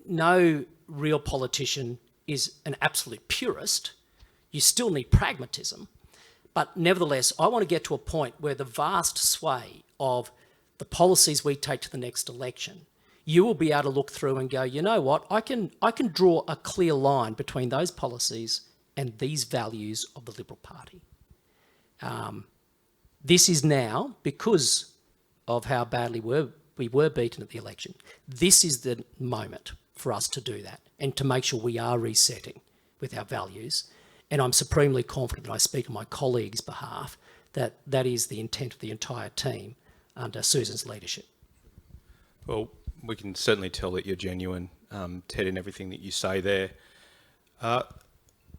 B: no real politician is an absolute purist. You still need pragmatism. But nevertheless, I want to get to a point where the vast sway of the policies we take to the next election, you will be able to look through and go, you know what, I can draw a clear line between those policies and these values of the Liberal Party. This is now, because of how badly we were beaten at the election, this is the moment for us to do that and to make sure we are resetting with our values. And I'm supremely confident that I speak on my colleagues' behalf that that is the intent of the entire team under Susan's leadership.
A: Well, we can certainly tell that you're genuine, Ted, in everything that you say there.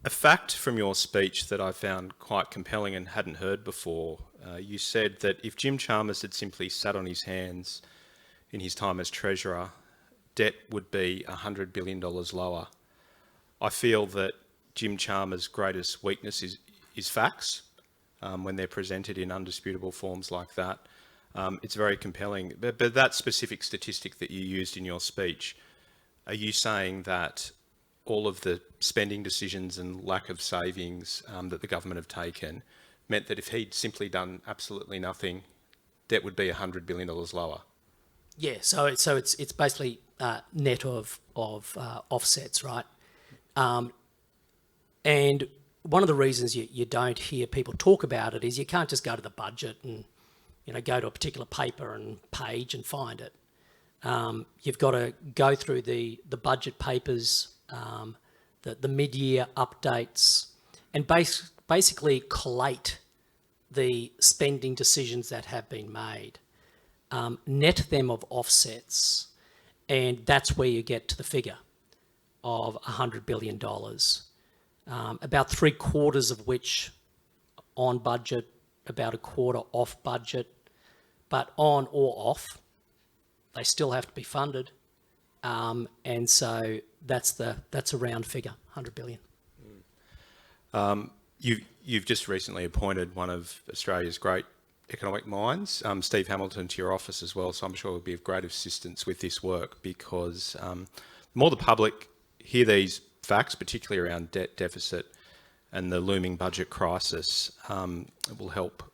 A: A fact from your speech that I found quite compelling and hadn't heard before, you said that if Jim Chalmers had simply sat on his hands in his time as Treasurer, debt would be $100 billion lower. I feel that Jim Chalmers' greatest weakness is facts when they're presented in undisputable forms like that. It's very compelling. But that specific statistic that you used in your speech, are you saying that all of the spending decisions and lack of savings that the government have taken meant that if he'd simply done absolutely nothing, debt would be $100 billion lower?
B: Yeah, so it's basically net of offsets, right? And one of the reasons you don't hear people talk about it is you can't just go to the budget and go to a particular paper and page and find it. You've got to go through the budget papers, the mid-year updates, and basically collate the spending decisions that have been made, net them of offsets, and that's where you get to the figure of $100 billion. About 3/4 of which on budget, about 1/4 off budget, but on or off, they still have to be funded. And so that's a round figure, 100 billion.
A: You've just recently appointed one of Australia's great economic minds, Steve Hamilton, to your office as well, so I'm sure it'll be of great assistance with this work, because the more the public hear these facts, particularly around debt deficit and the looming budget crisis, it will help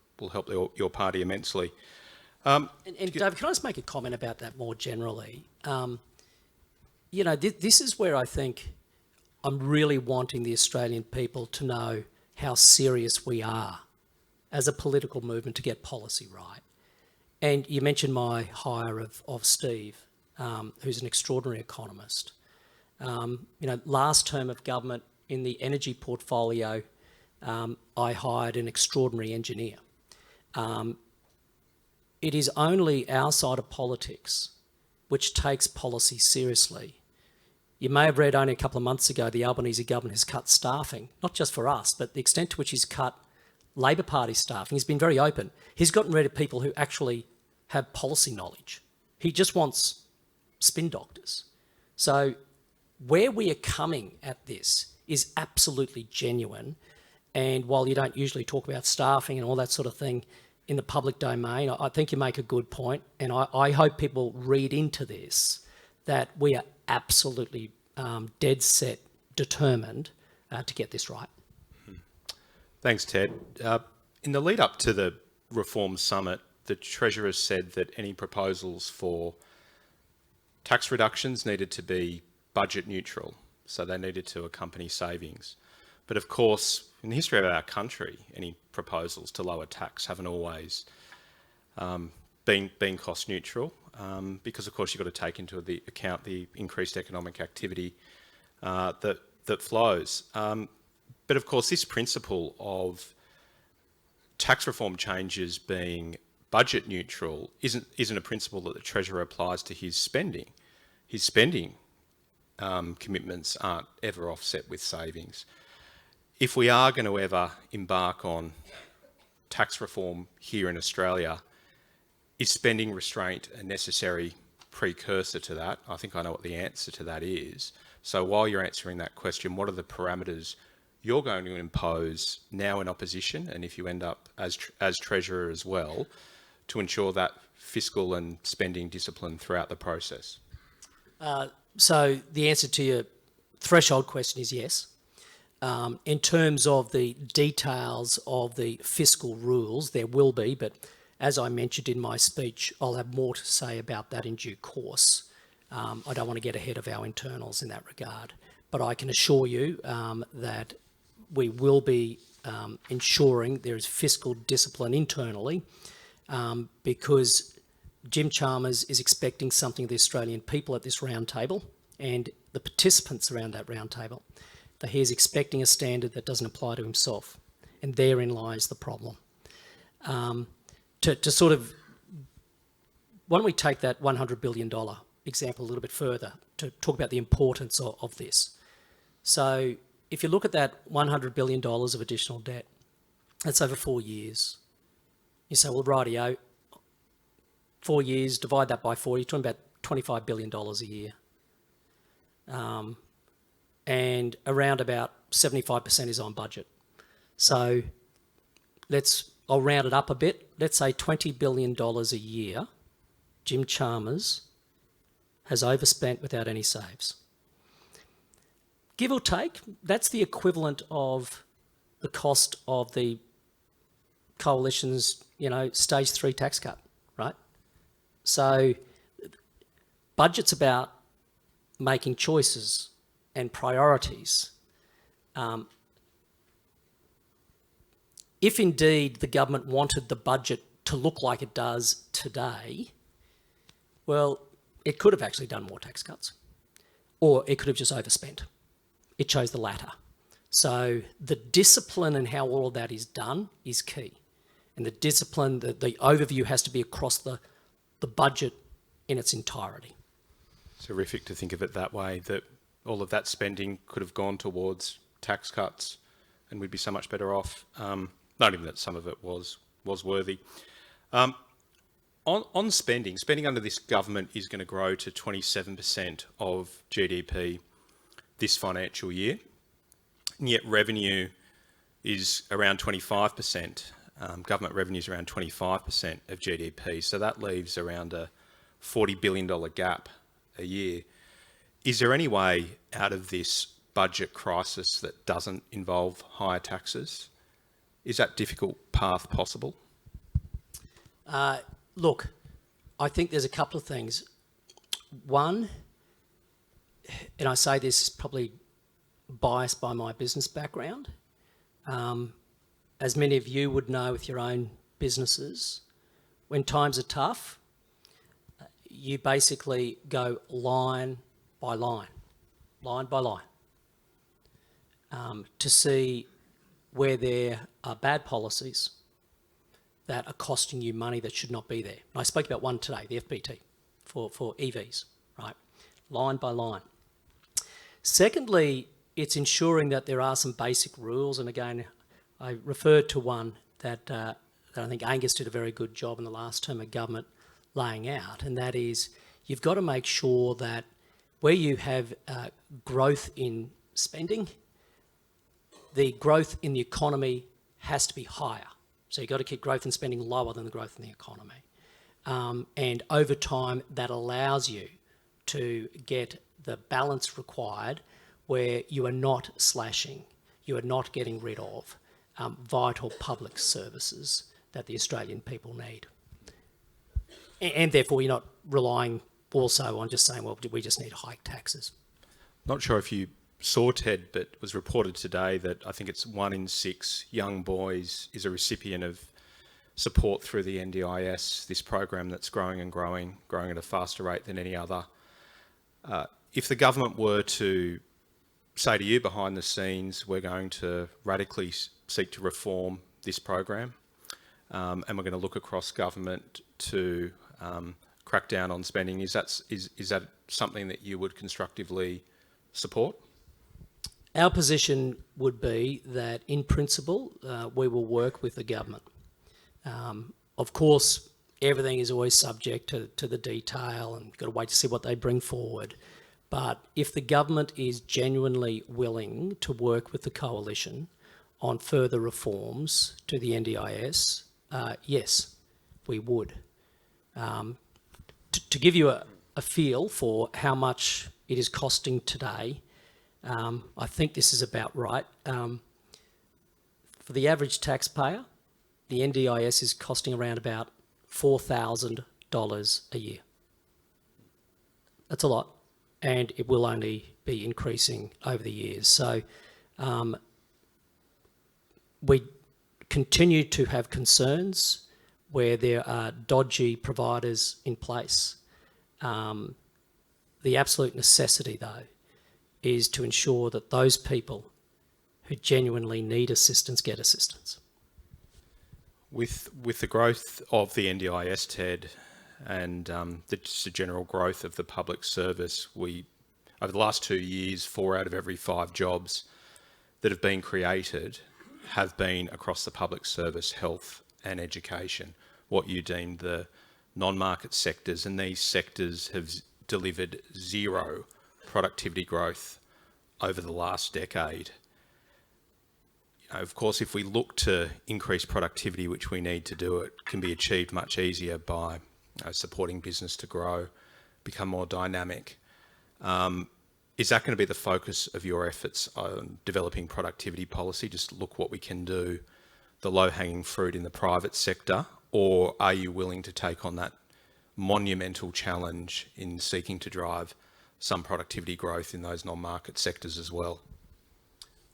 A: your party immensely.
B: And David, can I just make a comment about that more generally? This is where I think I'm really wanting the Australian people to know how serious we are as a political movement to get policy right. And you mentioned my hire of Steve, who's an extraordinary economist. Last term of government in the energy portfolio, I hired an extraordinary engineer. It is only our side of politics which takes policy seriously. You may have read only a couple of months ago the Albanese government has cut staffing, not just for us, but the extent to which he's cut Labor Party staffing. He's been very open. He's gotten rid of people who actually have policy knowledge. He just wants spin doctors. So where we are coming at this is absolutely genuine. And while you don't usually talk about staffing and all that sort of thing in the public domain, I think you make a good point. And I hope people read into this that we are absolutely dead set determined to get this right.
A: Thanks, Ted. In the lead up to the Reform Summit, the Treasurer said that any proposals for tax reductions needed to be budget neutral, so they needed to accompany savings. But of course, in the history of our country, any proposals to lower tax haven't always been cost neutral, because of course you've got to take into account the increased economic activity that flows. But of course, this principle of tax reform changes being budget neutral isn't a principle that the Treasurer applies to his spending. His spending commitments aren't ever offset with savings. If we are going to ever embark on tax reform here in Australia, is spending restraint a necessary precursor to that? I think I know what the answer to that is. So while you're answering that question, what are the parameters you're going to impose now in opposition, and if you end up as Treasurer as well, to ensure that fiscal and spending discipline throughout the process?
B: So the answer to your threshold question is yes. In terms of the details of the fiscal rules, there will be, but as I mentioned in my speech, I'll have more to say about that in due course. I don't want to get ahead of our internals in that regard, but I can assure you that we will be ensuring there is fiscal discipline internally, because Jim Chalmers is expecting something of the Australian people at this roundtable and the participants around that roundtable, that he is expecting a standard that doesn't apply to himself, and therein lies the problem. To sort of, why don't we take that $100 billion example a little bit further to talk about the importance of this. So if you look at that $100 billion of additional debt, that's over 4 years. You say, well, rightio, 4 years, divide that by 4, you're talking about $25 billion a year. And around about 75% is on budget. So I'll round it up a bit. Let's say $20 billion a year, Jim Chalmers has overspent without any saves. Give or take, that's the equivalent of the cost of the coalition's, stage 3 tax cut, right? So budget's about making choices and priorities. If indeed the government wanted the budget to look like it does today, well, it could have actually done more tax cuts, or it could have just overspent. It chose the latter. So the discipline and how all of that is done is key. And the discipline, the overview has to be across the budget in its entirety.
A: It's horrific to think of it that way, that all of that spending could have gone towards tax cuts and we'd be so much better off. Not even that some of it was worthy. On spending under this government is going to grow to 27% of GDP this financial year, and yet revenue is around 25%. Government revenue is around 25% of GDP, so that leaves around a $40 billion gap a year. Is there any way out of this budget crisis that doesn't involve higher taxes? Is that difficult path possible?
B: Look, I think there's a couple of things. One, and I say this probably biased by my business background, as many of you would know with your own businesses, when times are tough, you basically go line by line by line, to see where there are bad policies that are costing you money that should not be there. And I spoke about one today, the FBT, for EVs, right? Line by line. Secondly, it's ensuring that there are some basic rules. And again, I referred to one that I think Angus did a very good job in the last term of government laying out, and that is you've got to make sure that where you have growth in spending, the growth in the economy has to be higher. So you've got to keep growth in spending lower than the growth in the economy. And over time, that allows you to get the balance required where you are not slashing, you are not getting rid of vital public services that the Australian people need. And therefore, you're not relying also on just saying, well, we just need to hike taxes.
A: Not sure if you saw, Ted, but it was reported today that I think it's 1 in 6 young boys is a recipient of support through the NDIS, this program that's growing and growing at a faster rate than any other. If the government were to say to you behind the scenes, we're going to radically seek to reform this program, and we're going to look across government to crack down on spending, is that something that you would constructively support?
B: Our position would be that, in principle, we will work with the government. Of course, everything is always subject to the detail, and you've got to wait to see what they bring forward. But if the government is genuinely willing to work with the coalition on further reforms to the NDIS, yes, we would. To give you a feel for how much it is costing today, I think this is about right. For the average taxpayer, the NDIS is costing around about $4,000 a year. That's a lot, and it will only be increasing over the years. So we continue to have concerns where there are dodgy providers in place. The absolute necessity, though, is to ensure that those people who genuinely need assistance get assistance.
A: With the growth of the NDIS, Ted, and the general growth of the public service, over the last 2 years, 4 out of every 5 jobs that have been created have been across the public service, health and education, what you deem the non-market sectors, and these sectors have delivered zero productivity growth over the last decade. Of course, if we look to increase productivity, which we need to do, it can be achieved much easier by supporting business to grow, become more dynamic. Is that going to be the focus of your efforts on developing productivity policy? Just look what we can do, the low-hanging fruit in the private sector, or are you willing to take on that monumental challenge in seeking to drive some productivity growth in those non-market sectors as well?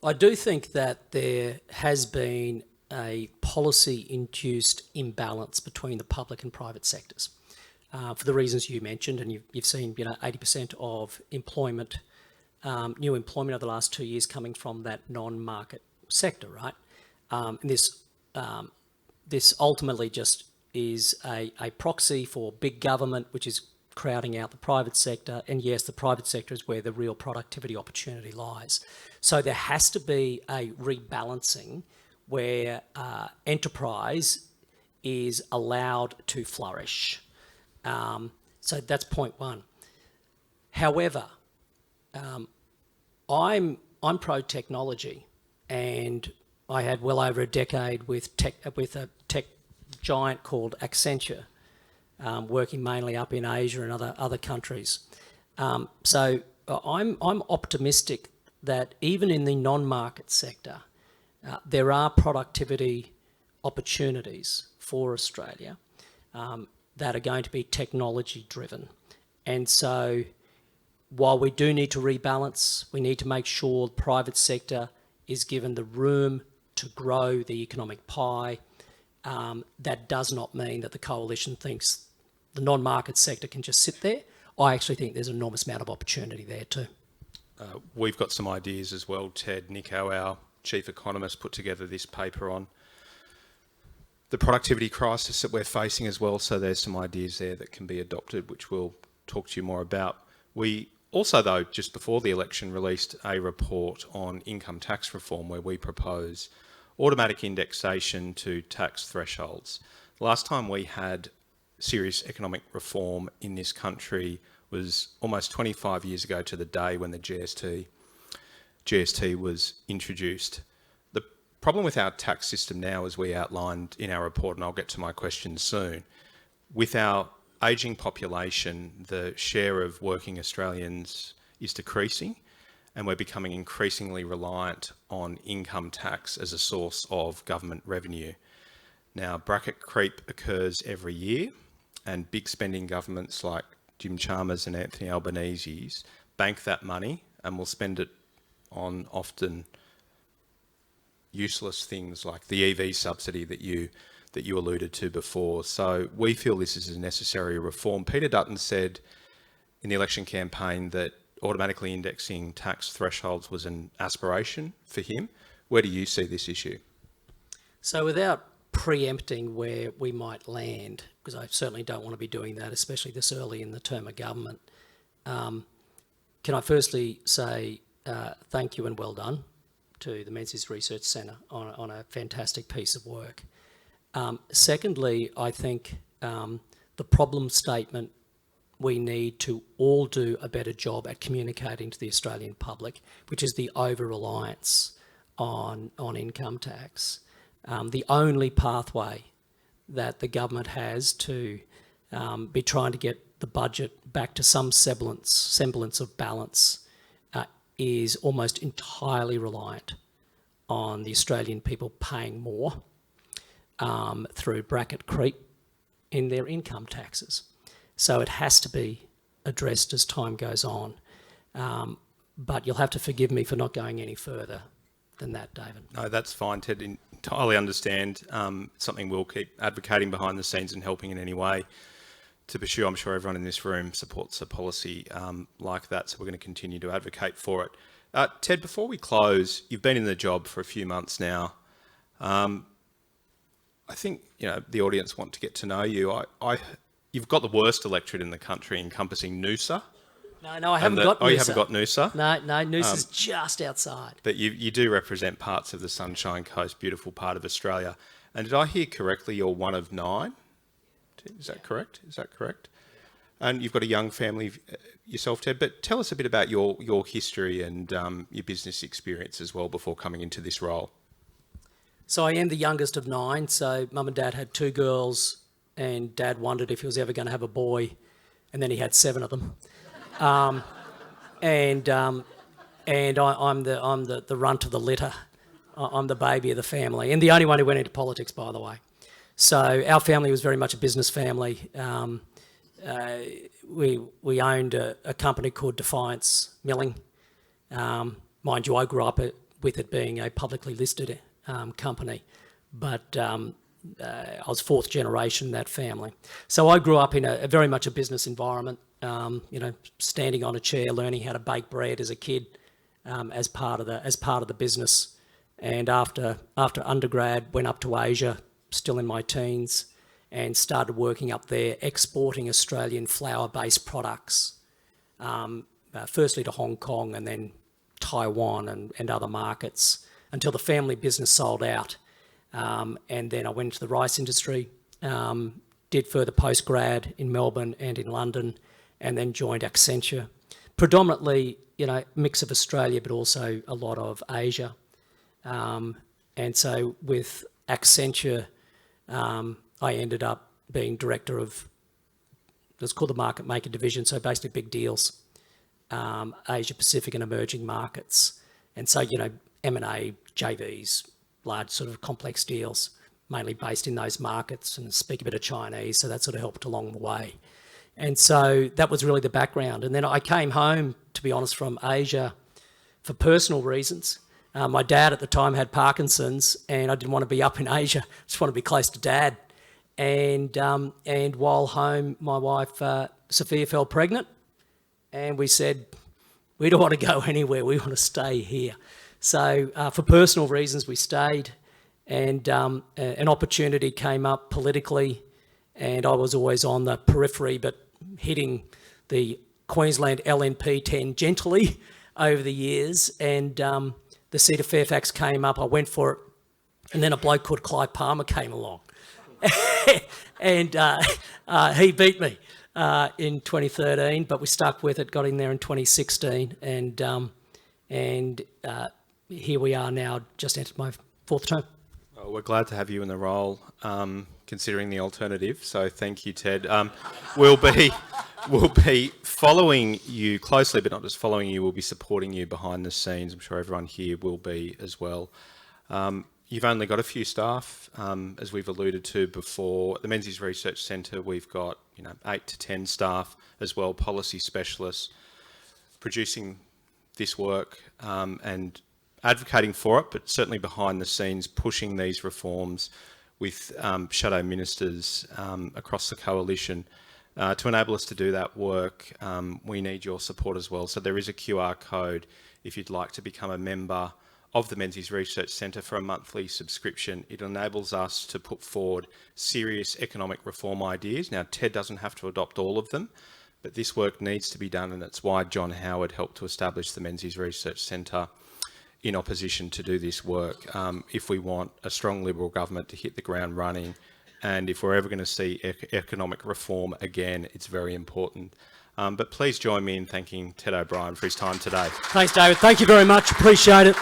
B: I do think that there has been a policy-induced imbalance between the public and private sectors for the reasons you mentioned, and you've seen 80% of employment, new employment over the last 2 years coming from that non-market sector, right? And this ultimately just is a proxy for big government, which is crowding out the private sector. And yes, the private sector is where the real productivity opportunity lies. So there has to be a rebalancing where enterprise is allowed to flourish. So that's point one. However, I'm pro-technology, and I had well over a decade with a tech giant called Accenture, working mainly up in Asia and other countries. So I'm optimistic that even in the non-market sector, there are productivity opportunities for Australia that are going to be technology driven. And so while we do need to rebalance, we need to make sure the private sector is given the room to grow the economic pie. That does not mean that the coalition thinks the non-market sector can just sit there. I actually think there's an enormous amount of opportunity there too.
A: We've got some ideas as well. Ted Nicko, our chief economist, put together this paper on the productivity crisis that we're facing as well. So there's some ideas there that can be adopted, which we'll talk to you more about. We also, though, just before the election, released a report on income tax reform where we propose automatic indexation to tax thresholds. Last time we had serious economic reform in this country was almost 25 years ago to the day when the GST was introduced. The problem with our tax system now, as we outlined in our report, and I'll get to my question soon, with our ageing population, the share of working Australians is decreasing, and we're becoming increasingly reliant on income tax as a source of government revenue. Now, bracket creep occurs every year, and big spending governments like Jim Chalmers and Anthony Albanese's bank that money and will spend it on often useless things like the EV subsidy that you alluded to before. So we feel this is a necessary reform. Peter Dutton said in the election campaign that automatically indexing tax thresholds was an aspiration for him. Where do you see this issue?
B: So without preempting where we might land, because I certainly don't want to be doing that, especially this early in the term of government, can I firstly say thank you and well done to the Menzies Research Centre on a fantastic piece of work. Secondly, I think the problem statement, we need to all do a better job at communicating to the Australian public, which is the over-reliance on income tax. The only pathway that the government has to be trying to get the budget back to some semblance of balance is almost entirely reliant on the Australian people paying more through bracket creep in their income taxes. So it has to be addressed as time goes on. But you'll have to forgive me for not going any further than that, David.
A: No, that's fine, Ted. Entirely understand. Something we'll keep advocating behind the scenes and helping in any way to pursue. I'm sure everyone in this room supports a policy like that, so we're going to continue to advocate for it. Ted, before we close, you've been in the job for a few months now. I think the audience want to get to know you. You've got the worst electorate in the country encompassing Noosa,
B: No, I haven't got Noosa.
A: Oh, you haven't got Noosa?
B: No, Noosa's just outside.
A: But you do represent parts of the Sunshine Coast, beautiful part of Australia. And did I hear correctly, you're one of 9? Is that correct? And you've got a young family yourself, Ted, but tell us a bit about your history and your business experience as well before coming into this role.
B: So I am the youngest of 9, so Mum and Dad had 2 girls, and Dad wondered if he was ever going to have a boy, and then he had 7 of them. And I'm the runt of the litter. I'm the baby of the family, and the only one who went into politics, by the way. So our family was very much a business family. We owned a company called Defiance Milling. Mind you, I grew up with it being a publicly listed company, but I was 4th generation in that family. So I grew up in a very much a business environment. Standing on a chair, learning how to bake bread as a kid, as part of the business. And after undergrad, went up to Asia, still in my teens, and started working up there, exporting Australian flour-based products, firstly to Hong Kong and then Taiwan and other markets, until the family business sold out. And then I went into the rice industry, did further postgrad in Melbourne and in London, and then joined Accenture. Predominantly, mix of Australia, but also a lot of Asia. And so with Accenture, I ended up being director of, it's called the Market Maker Division, so basically big deals, Asia Pacific and emerging markets. And so, M&A, JVs, large sort of complex deals, mainly based in those markets, and speak a bit of Chinese, so that sort of helped along the way. And so that was really the background. And then I came home, to be honest, from Asia for personal reasons. My dad at the time had Parkinson's, and I didn't want to be up in Asia. I just want to be close to Dad. And while home, my wife, Sophia, fell pregnant, and we said, we don't want to go anywhere. We want to stay here. So for personal reasons, we stayed, and an opportunity came up politically, and I was always on the periphery, but hitting the Queensland LNP tangentially over the years. And the seat of Fairfax came up, I went for it, and then a bloke called Clive Palmer came along. And he beat me in 2013, but we stuck with it, got in there in 2016, and here we are now, just entered my 4th term.
A: Well, we're glad to have you in the role, considering the alternative. So thank you, Ted. We'll be following you closely, but not just following you. We'll be supporting you behind the scenes. I'm sure everyone here will be as well. You've only got a few staff, as we've alluded to before. At the Menzies Research Centre, we've got 8 to 10 staff as well, policy specialists, producing this work and advocating for it, but certainly behind the scenes pushing these reforms with shadow ministers across the coalition. To enable us to do that work, we need your support as well. So there is a QR code if you'd like to become a member of the Menzies Research Centre for a monthly subscription. It enables us to put forward serious economic reform ideas. Now, Ted doesn't have to adopt all of them, but this work needs to be done, and it's why John Howard helped to establish the Menzies Research Centre in opposition to do this work. If we want a strong Liberal government to hit the ground running, and if we're ever going to see economic reform again, it's very important. But please join me in thanking Ted O'Brien for his time today.
B: Thanks, David. Thank you very much. Appreciate it.